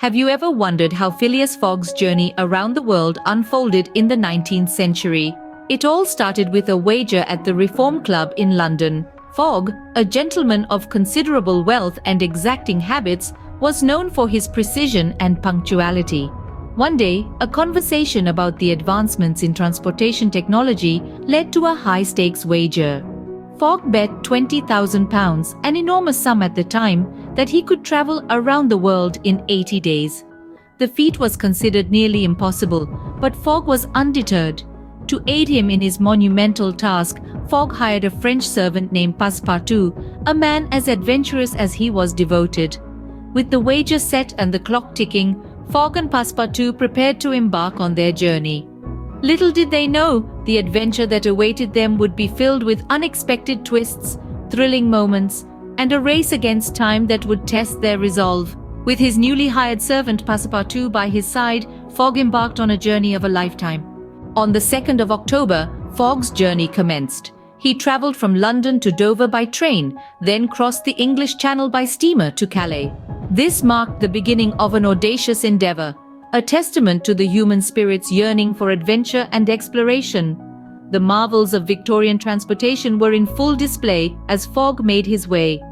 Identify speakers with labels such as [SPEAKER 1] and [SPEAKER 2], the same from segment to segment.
[SPEAKER 1] Have you ever wondered how Phileas Fogg's journey around the world unfolded in the 19th century? It all started with a wager at the Reform Club in London. Fogg, a gentleman of considerable wealth and exacting habits, was known for his precision and punctuality. One day, a conversation about the advancements in transportation technology led to a high-stakes wager. Fogg bet £20,000, an enormous sum at the time, that he could travel around the world in 80 days. The feat was considered nearly impossible, but Fogg was undeterred. To aid him in his monumental task, Fogg hired a French servant named Passepartout, a man as adventurous as he was devoted. With the wager set and the clock ticking, Fogg and Passepartout prepared to embark on their journey. Little did they know, the adventure that awaited them would be filled with unexpected twists, thrilling moments, and a race against time that would test their resolve. With his newly hired servant Passepartout by his side, Fogg embarked on a journey of a lifetime. On the 2nd of October, Fogg's journey commenced. He traveled from London to Dover by train, then crossed the English Channel by steamer to Calais. This marked the beginning of an audacious endeavor, a testament to the human spirit's yearning for adventure and exploration. The marvels of Victorian transportation were in full display as Fogg made his way.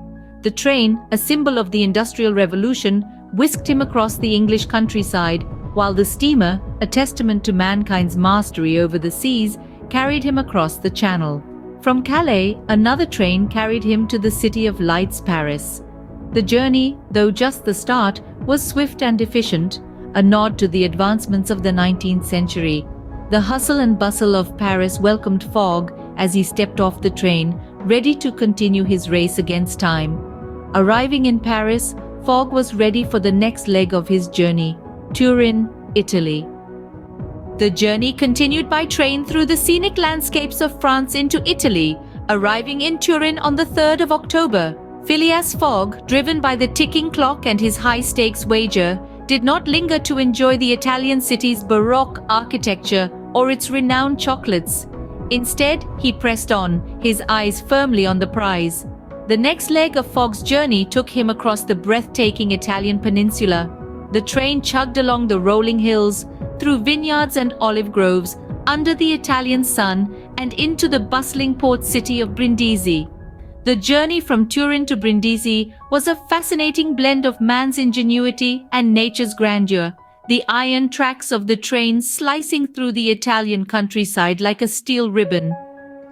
[SPEAKER 1] The train, a symbol of the Industrial Revolution, whisked him across the English countryside, while the steamer, a testament to mankind's mastery over the seas, carried him across the Channel. From Calais, another train carried him to the City of Lights, Paris. The journey, though just the start, was swift and efficient, a nod to the advancements of the 19th century. The hustle and bustle of Paris welcomed Fogg as he stepped off the train, ready to continue his race against time. Arriving in Paris, Fogg was ready for the next leg of his journey, Turin, Italy. The journey continued by train through the scenic landscapes of France into Italy, arriving in Turin on the 3rd of October. Phileas Fogg, driven by the ticking clock and his high-stakes wager, did not linger to enjoy the Italian city's Baroque architecture or its renowned chocolates. Instead, he pressed on, his eyes firmly on the prize. The next leg of Fogg's journey took him across the breathtaking Italian peninsula. The train chugged along the rolling hills, through vineyards and olive groves, under the Italian sun, and into the bustling port city of Brindisi. The journey from Turin to Brindisi was a fascinating blend of man's ingenuity and nature's grandeur, the iron tracks of the train slicing through the Italian countryside like a steel ribbon.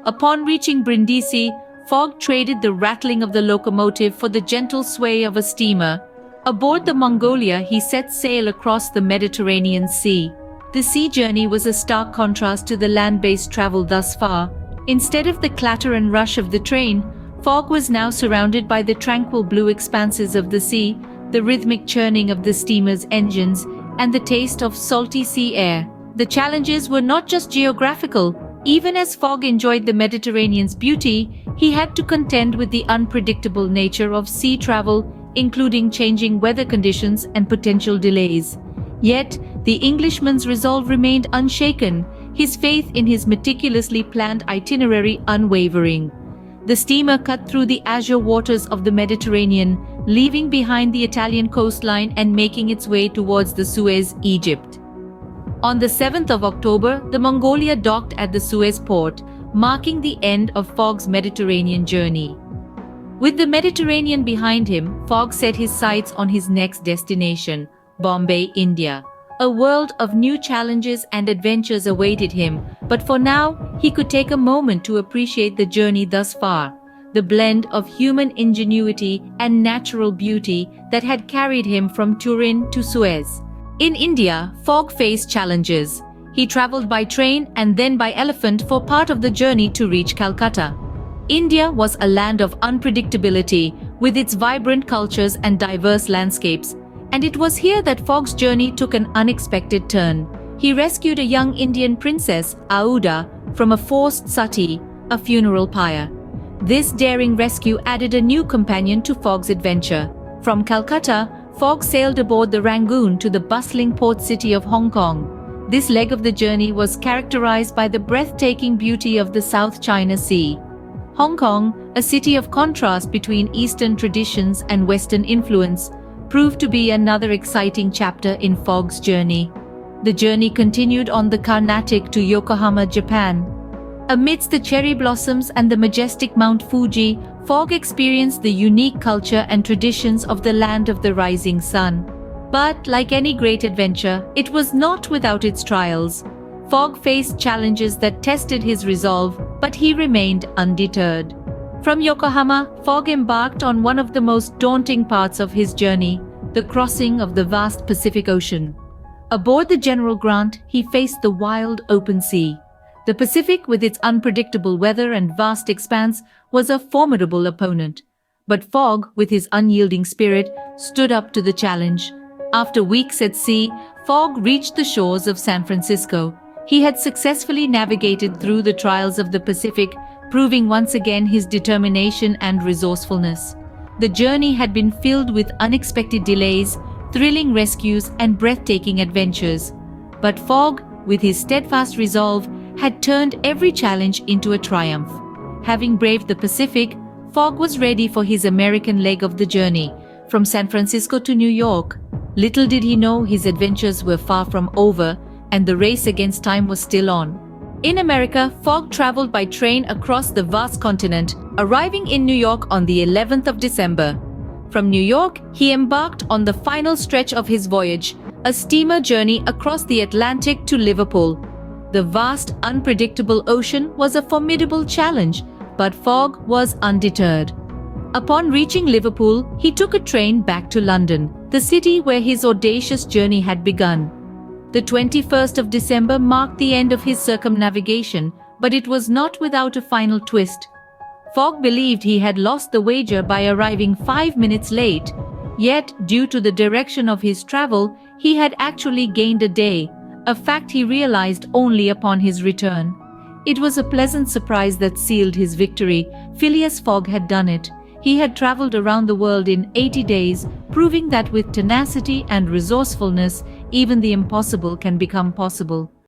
[SPEAKER 1] Upon reaching Brindisi, Fogg traded the rattling of the locomotive for the gentle sway of a steamer. Aboard the Mongolia, he set sail across the Mediterranean Sea. The sea journey was a stark contrast to the land-based travel thus far. Instead of the clatter and rush of the train, Fogg was now surrounded by the tranquil blue expanses of the sea, the rhythmic churning of the steamer's engines, and the taste of salty sea air. The challenges were not just geographical. Even as Fogg enjoyed the Mediterranean's beauty, he had to contend with the unpredictable nature of sea travel, including changing weather conditions and potential delays. Yet, the Englishman's resolve remained unshaken, his faith in his meticulously planned itinerary unwavering. The steamer cut through the azure waters of the Mediterranean, leaving behind the Italian coastline and making its way towards the Suez, Egypt. On the 7th of October, the Mongolia docked at the Suez port, marking the end of Fogg's Mediterranean journey. With the Mediterranean behind him, Fogg set his sights on his next destination, Bombay, India. A world of new challenges and adventures awaited him, but for now, he could take a moment to appreciate the journey thus far, the blend of human ingenuity and natural beauty that had carried him from Turin to Suez. In India, Fogg faced challenges. He traveled by train and then by elephant for part of the journey to reach Calcutta. India was a land of unpredictability, with its vibrant cultures and diverse landscapes, and it was here that Fogg's journey took an unexpected turn. He rescued a young Indian princess, Aouda, from a forced sati, a funeral pyre. This daring rescue added a new companion to Fogg's adventure. From Calcutta, Fogg sailed aboard the Rangoon to the bustling port city of Hong Kong. This leg of the journey was characterized by the breathtaking beauty of the South China Sea. Hong Kong, a city of contrast between Eastern traditions and Western influence, proved to be another exciting chapter in Fogg's journey. The journey continued on the Carnatic to Yokohama, Japan. Amidst the cherry blossoms and the majestic Mount Fuji, Fogg experienced the unique culture and traditions of the land of the rising sun. But, like any great adventure, it was not without its trials. Fogg faced challenges that tested his resolve, but he remained undeterred. From Yokohama, Fogg embarked on one of the most daunting parts of his journey, the crossing of the vast Pacific Ocean. Aboard the General Grant, he faced the wild open sea. The Pacific, with its unpredictable weather and vast expanse, was a formidable opponent. But Fogg, with his unyielding spirit, stood up to the challenge. After weeks at sea, Fogg reached the shores of San Francisco. He had successfully navigated through the trials of the Pacific, proving once again his determination and resourcefulness. The journey had been filled with unexpected delays, thrilling rescues, and breathtaking adventures. But Fogg, with his steadfast resolve, had turned every challenge into a triumph. Having braved the Pacific, Fogg was ready for his American leg of the journey, from San Francisco to New York. Little did he know his adventures were far from over, and the race against time was still on. In America, Fogg traveled by train across the vast continent, arriving in New York on the 11th of December. From New York, he embarked on the final stretch of his voyage, a steamer journey across the Atlantic to Liverpool. The vast, unpredictable ocean was a formidable challenge, but Fogg was undeterred. Upon reaching Liverpool, he took a train back to London, the city where his audacious journey had begun. The 21st of December marked the end of his circumnavigation, but it was not without a final twist. Fogg believed he had lost the wager by arriving 5 minutes late, yet, due to the direction of his travel, he had actually gained a day, a fact he realized only upon his return. It was a pleasant surprise that sealed his victory. Phileas Fogg had done it. He had traveled around the world in 80 days, proving that with tenacity and resourcefulness, even the impossible can become possible.